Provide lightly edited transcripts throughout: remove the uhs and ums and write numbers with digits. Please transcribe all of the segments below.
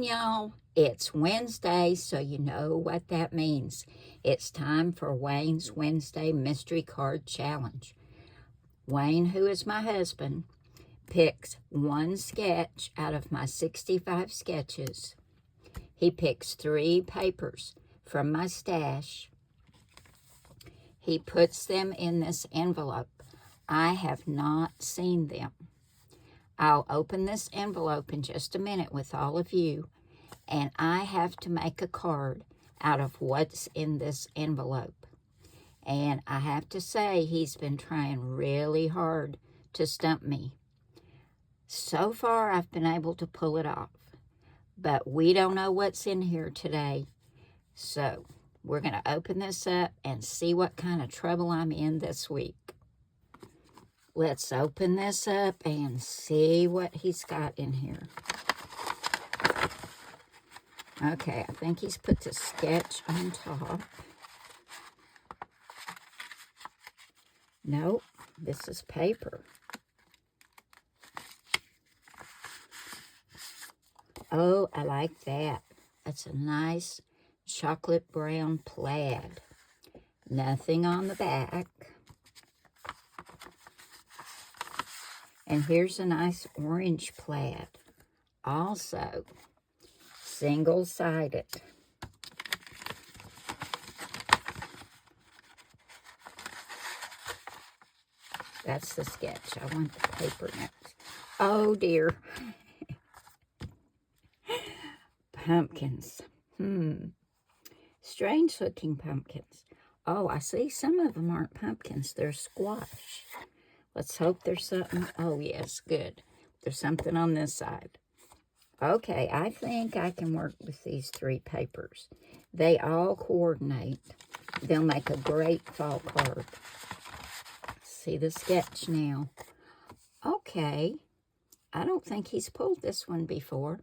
morning, y'all. It's Wednesday, so you know what that means. It's time for Wayne's Wednesday Mystery Card Challenge. Wayne, who is my husband, picks one sketch out of my 65 sketches. He picks 3 papers from my stash. He puts them in this envelope. I have not seen them. I'll open this envelope in just a minute with all of you, and I have to make a card out of what's in this envelope. And I have to say, he's been trying really hard to stump me. So far, I've been able to pull it off, but we don't know what's in here today. So we're going to open this up and see what kind of trouble I'm in this week. Let's open this up and see what he's got in here. Okay, I think he's put the sketch on top. Nope, this is paper. Oh, I like that. That's a nice chocolate brown plaid. Nothing on the back. And here's a nice orange plaid. Also, single-sided. That's the sketch. I want the paper next. Oh, dear. Pumpkins. Strange-looking pumpkins. Oh, I see some of them aren't pumpkins. They're squash. Let's hope there's something. Oh, yes, good. There's something on this side. Okay, I think I can work with these 3 papers. They all coordinate. They'll make a great fall card. See the sketch now. Okay, I don't think he's pulled this one before.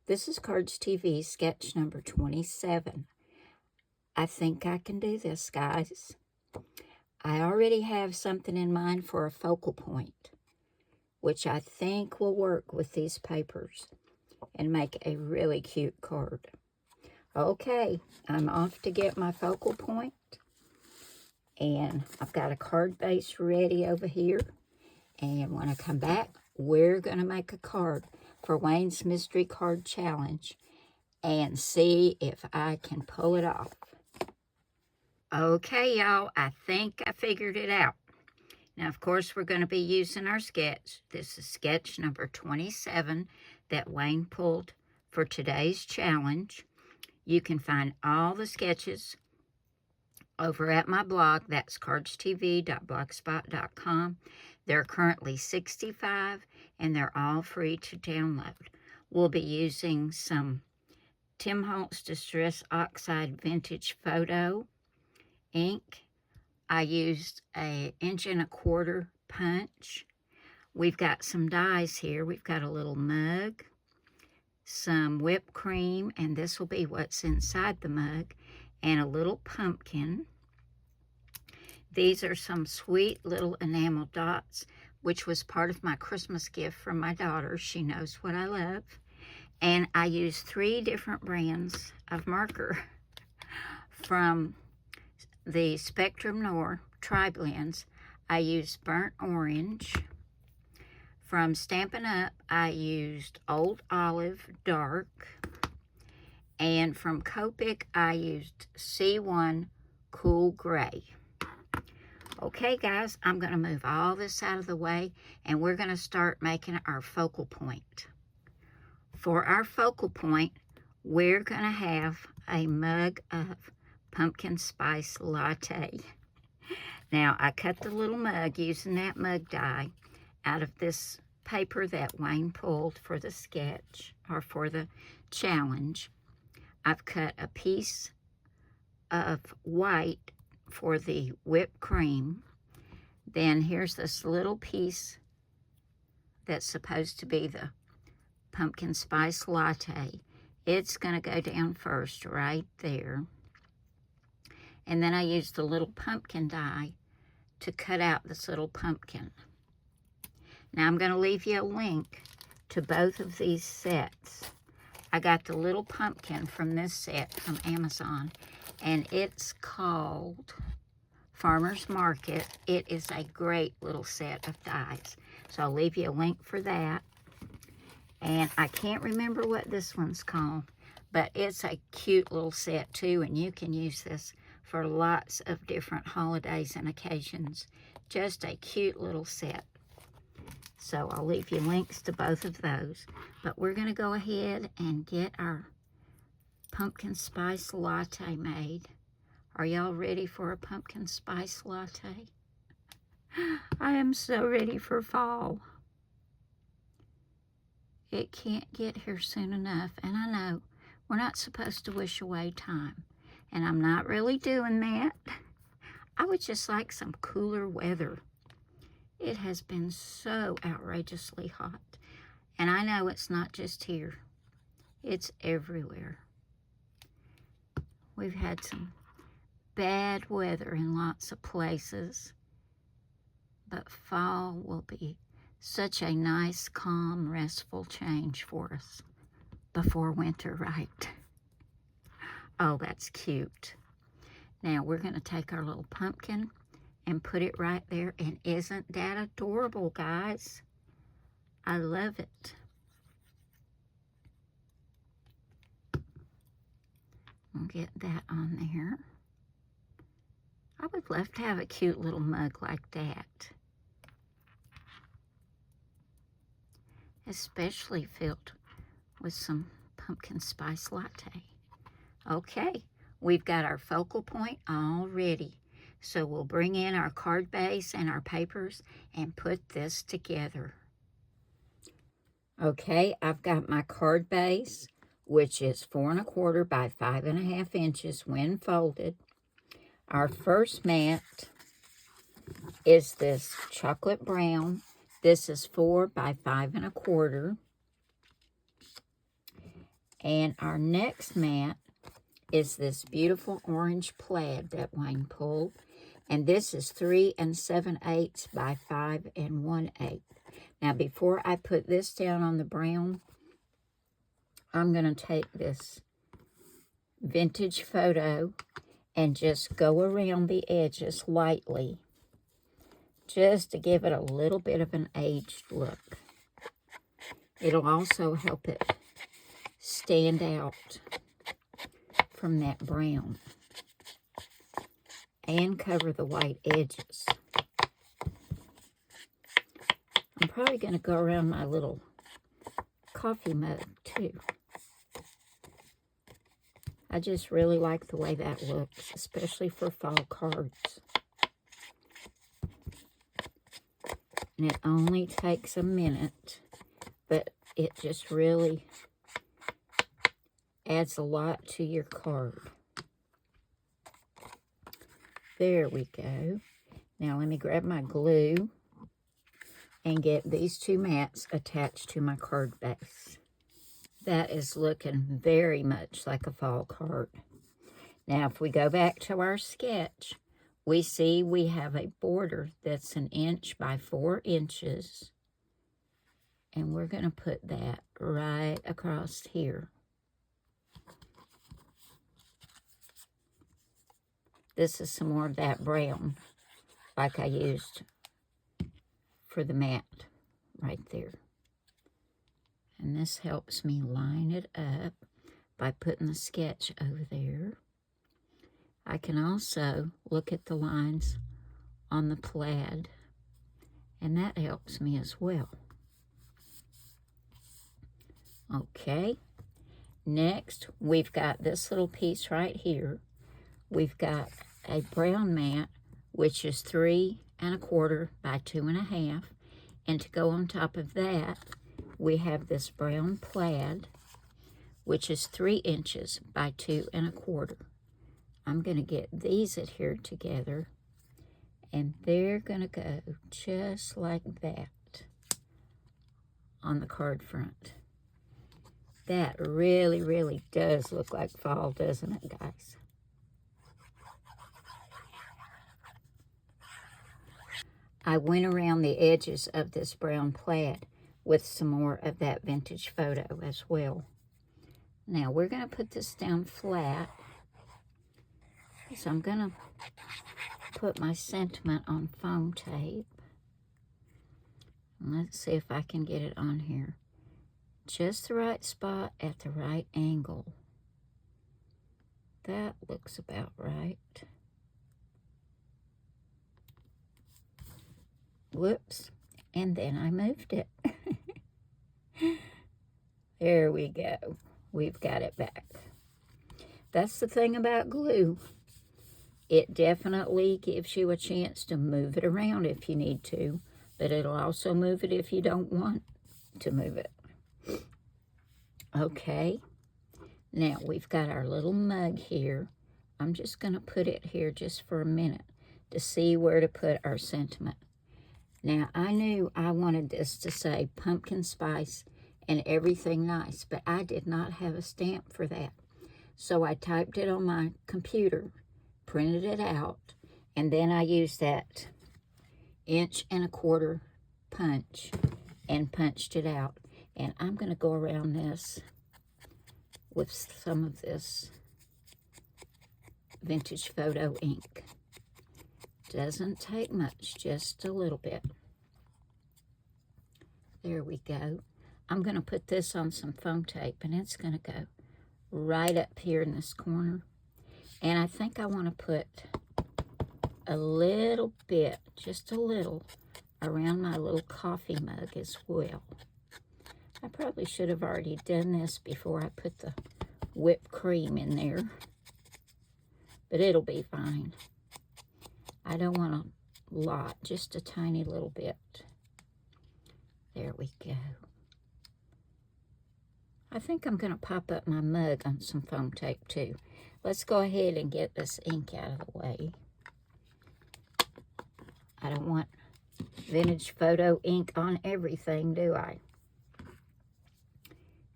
This is Cardz TV sketch number 27. I think I can do this, guys. I already have something in mind for a focal point, which I think will work with these papers and make a really cute card. Okay, I'm off to get my focal point, and I've got a card base ready over here, and when I come back, we're going to make a card for Wayne's Mystery Card Challenge and see if I can pull it off. Okay, y'all, I think I figured it out. Now, of course, we're going to be using our sketch. This is sketch number 27 that Wayne pulled for today's challenge. You can find all the sketches over at my blog. That's cardstv.blogspot.com. There are currently 65, and they're all free to download. We'll be using some Tim Holtz Distress Oxide Vintage Photo ink. I used an 1¼ inch punch. We've got some dies here. We've got a little mug, some whipped cream, and this will be what's inside the mug, and a little pumpkin. These are some sweet little enamel dots, which was part of my Christmas gift from my daughter. She knows what I love. And I used 3 different brands of marker from the Spectrum Noir Tri-Blends. I used Burnt Orange. From Stampin' Up, I used Old Olive Dark. And from Copic, I used C1 Cool Gray. Okay, guys, I'm going to move all this out of the way, and we're going to start making our focal point. For our focal point, we're going to have a mug of pumpkin spice latte. Now, I cut the little mug using that mug die out of this paper that Wayne pulled for the sketch, or for the challenge. I've cut a piece of white for the whipped cream. Then here's this little piece that's supposed to be the pumpkin spice latte. It's going to go down first right there. And then I used the little pumpkin die to cut out this little pumpkin. Now I'm going to leave you a link to both of these sets I got the little pumpkin from this set from Amazon, and it's called Farmer's Market. It is a great little set of dies. So I'll leave you a link for that. And I can't remember what this one's called, but it's a cute little set too, and you can use this for lots of different holidays and occasions. Just a cute little set. So I'll leave you links to both of those. But we're going to go ahead and get our pumpkin spice latte made. Are y'all ready for a pumpkin spice latte? I am so ready for fall. It can't get here soon enough, and I know we're not supposed to wish away time, and I'm not really doing that. I would just like some cooler weather. It has been so outrageously hot, and I know it's not just here. It's everywhere. We've had some bad weather in lots of places, but fall will be such a nice, calm, restful change for us before winter, right? Oh, that's cute. Now we're going to take our little pumpkin and put it right there, and isn't that adorable, guys? I love it. We'll get that on there. I would love to have a cute little mug like that, especially filled with some pumpkin spice latte. Okay, we've got our focal point all ready. So we'll bring in our card base and our papers and put this together. Okay, I've got my card base, which is 4 1/4 by 5 1/2 inches when folded. Our first mat is this chocolate brown. This is 4 by 5 1/4. And our next mat is this beautiful orange plaid that Wayne pulled. And this is 3 7/8 by 5 1/8. Now, before I put this down on the brown, I'm going to take this vintage photo and just go around the edges lightly, just to give it a little bit of an aged look. It'll also help it stand out from that brown and cover the white edges. I'm probably going to go around my little coffee mug too. I just really like the way that looks, especially for fall cards. And it only takes a minute, but it just really adds a lot to your card. There we go. Now let me grab my glue and get these two mats attached to my card base. That is looking very much like a fall card. Now if we go back to our sketch, we see we have a border that's 1 inch by 4 inches. And we're going to put that right across here. This is some more of that brown like I used for the mat right there. And this helps me line it up by putting the sketch over there. I can also look at the lines on the plaid, and that helps me as well. Okay, next we've got this little piece right here. We've got a brown mat, which is 3 1/4 by 2 1/2. And to go on top of that, we have this brown plaid, which is 3 inches by 2 1/4. I'm going to get these adhered together, and they're going to go just like that on the card front. That really, really does look like fall, doesn't it, guys? I went around the edges of this brown plaid with some more of that vintage photo as well. Now we're going to put this down flat. So I'm going to put my sentiment on foam tape. And let's see if I can get it on here. Just the right spot at the right angle. That looks about right. Whoops. And then I moved it. There we go. We've got it back. That's the thing about glue. It definitely gives you a chance to move it around if you need to, but it'll also move it if you don't want to move it. Okay. Now we've got our little mug here. I'm just going to put it here just for a minute to see where to put our sentiment. Now, I knew I wanted this to say pumpkin spice and everything nice, but I did not have a stamp for that. So I typed it on my computer, printed it out, and then I used that 1.25" punch and punched it out. And I'm going to go around this with some of this vintage photo ink. Doesn't take much, just a little bit. There we go. I'm going to put this on some foam tape, and it's going to go right up here in this corner. And I think I want to put a little bit, just a little, around my little coffee mug as well. I probably should have already done this before I put the whipped cream in there, but it'll be fine. I don't want a lot, just a tiny little bit. There we go. I think I'm going to pop up my mug on some foam tape too. Let's go ahead and get this ink out of the way. I don't want vintage photo ink on everything, do I?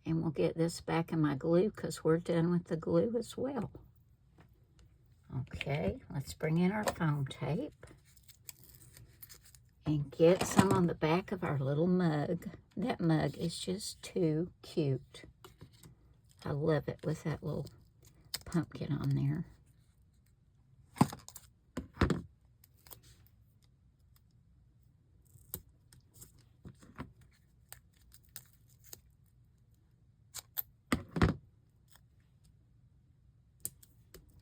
And we'll get this back in my glue because we're done with the glue as well. Okay, let's bring in our foam tape and get some on the back of our little mug. That mug is just too cute. I love it with that little pumpkin on there.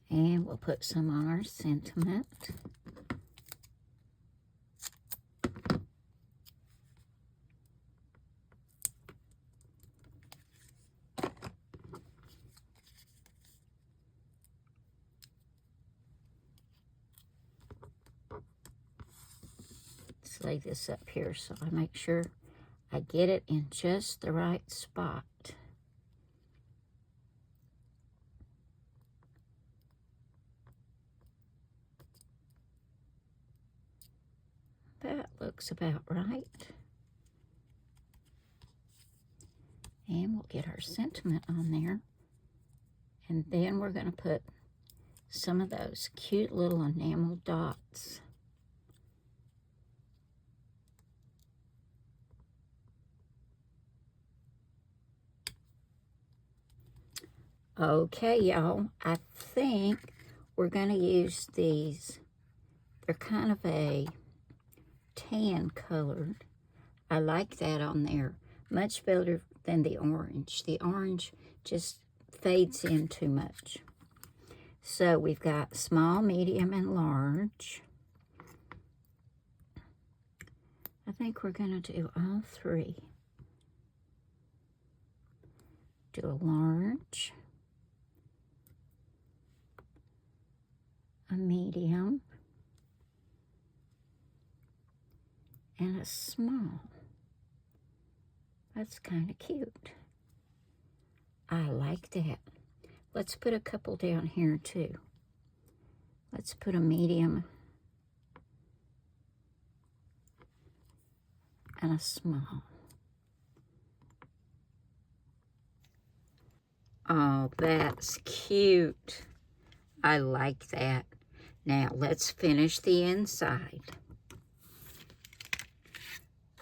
And we'll put some on our sentiment. Let's lay this up here so I make sure I get it in just the right spot. That looks about right. And we'll get our sentiment on there. And then we're going to put some of those cute little enamel dots. Okay, y'all, I think we're going to use these. They're kind of a tan colored. I like that on there much better than the orange. The orange just fades in too much. So we've got small, medium, and large. I think we're going to do all three. Do a large, a medium, and a small. That's kind of cute. I like that. Let's put a couple down here too. Let's put a medium and a small. Oh, that's cute. I like that. Now let's finish the inside.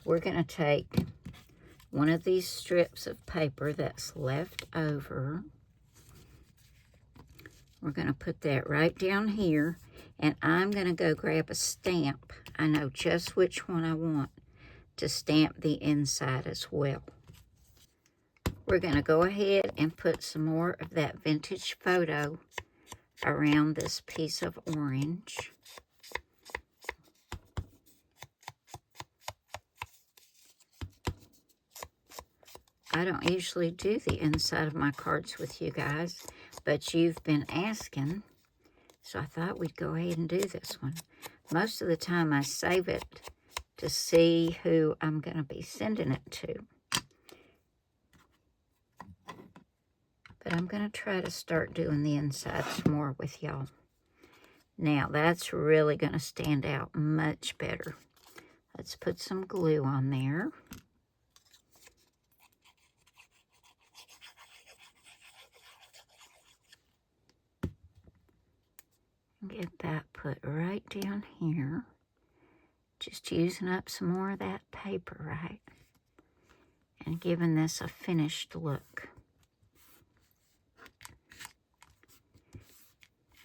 We're going to take one of these strips of paper that's left over. We're going to put that right down here, and I'm going to go grab a stamp. I know just which one I want to stamp the inside as well. We're going to go ahead and put some more of that vintage photo around this piece of orange. I don't usually do the inside of my cards with you guys, but you've been asking, so I thought we'd go ahead and do this one. Most of the time I save it to see who I'm going to be sending it to. But I'm going to try to start doing the insides more with y'all. Now, that's really going to stand out much better. Let's put some glue on there. Get that put right down here. Just using up some more of that paper, right? And giving this a finished look.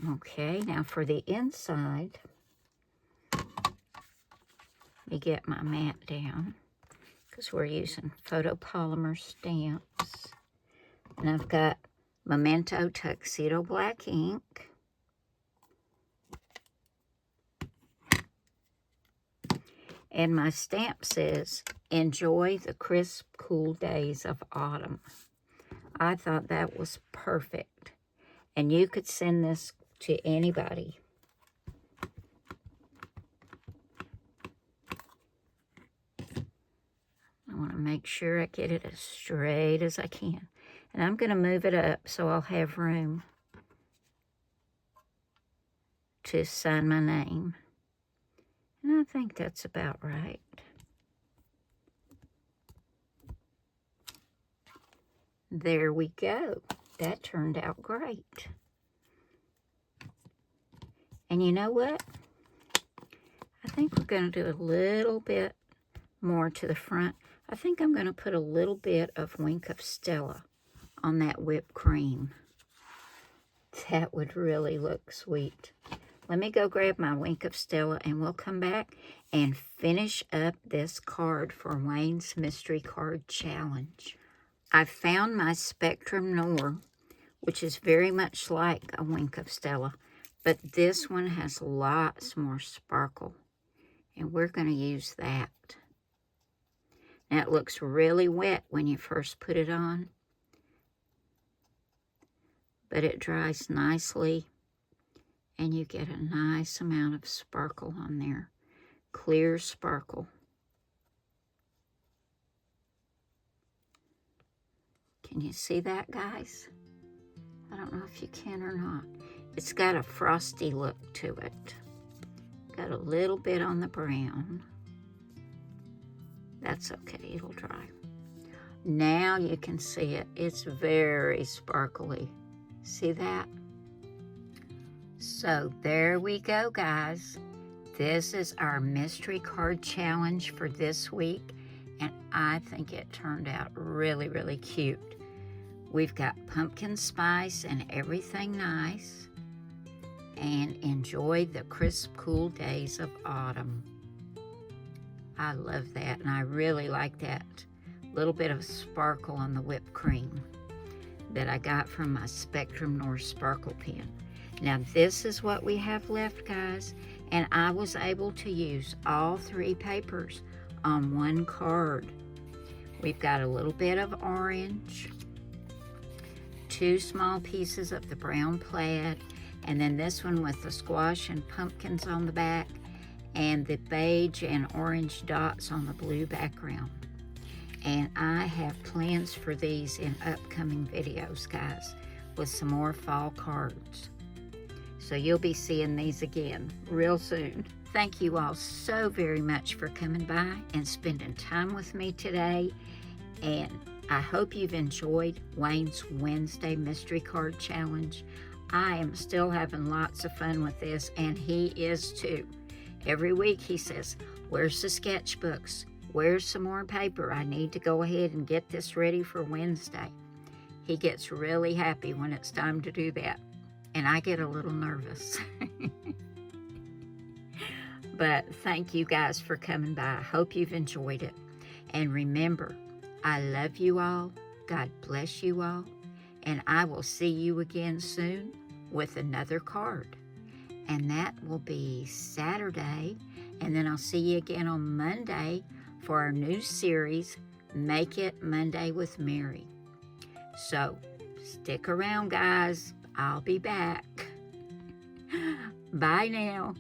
Okay, now for the inside, let me get my mat down because we're using photopolymer stamps. And I've got Memento Tuxedo Black ink. And my stamp says, "Enjoy the crisp, cool days of autumn." I thought that was perfect. And you could send this to anybody. I want to make sure I get it as straight as I can. And I'm going to move it up so I'll have room to sign my name. And I think that's about right. There we go. That turned out great. And you know what? I think we're going to do a little bit more to the front. I think I'm going to put a little bit of Wink of Stella on that whipped cream. That would really look sweet. Let me go grab my Wink of Stella and we'll come back and finish up this card for Wayne's Mystery Card Challenge. I found my Spectrum Noir, which is very much like a Wink of Stella, but this one has lots more sparkle, and we're going to use that. Now, it looks really wet when you first put it on, but it dries nicely, and you get a nice amount of sparkle on there, clear sparkle. Can you see that, guys? I don't know if you can or not. It's got a frosty look to it. Got a little bit on the brown. That's okay, it'll dry. Now you can see it. It's very sparkly. See that? So there we go, guys. This is our mystery card challenge for this week, and I think it turned out really, really cute. We've got pumpkin spice and everything nice, and enjoy the crisp, cool days of autumn. I love that, and I really like that little bit of sparkle on the whipped cream that I got from my Spectrum Noir Sparkle Pen. Now, this is what we have left, guys, and I was able to use all three papers on one card. We've got a little bit of orange, 2 small pieces of the brown plaid, and then this one with the squash and pumpkins on the back, and the beige and orange dots on the blue background. And I have plans for these in upcoming videos, guys, with some more fall cards. So you'll be seeing these again real soon. Thank you all so very much for coming by and spending time with me today. And I hope you've enjoyed Wayne's Wednesday Mystery Card Challenge. I am still having lots of fun with this, and he is too. Every week he says, "Where's the sketchbooks? where's some more paper? I need to go ahead and get this ready for Wednesday. He gets really happy when it's time to do that, and I get a little nervous. But thank you guys for coming by. I hope you've enjoyed it. And remember, I love you all. God bless you all. And I will see you again soon with another card. And that will be Saturday. And then I'll see you again on Monday for our new series, Make It Monday with Mary. So stick around, guys. I'll be back. Bye now.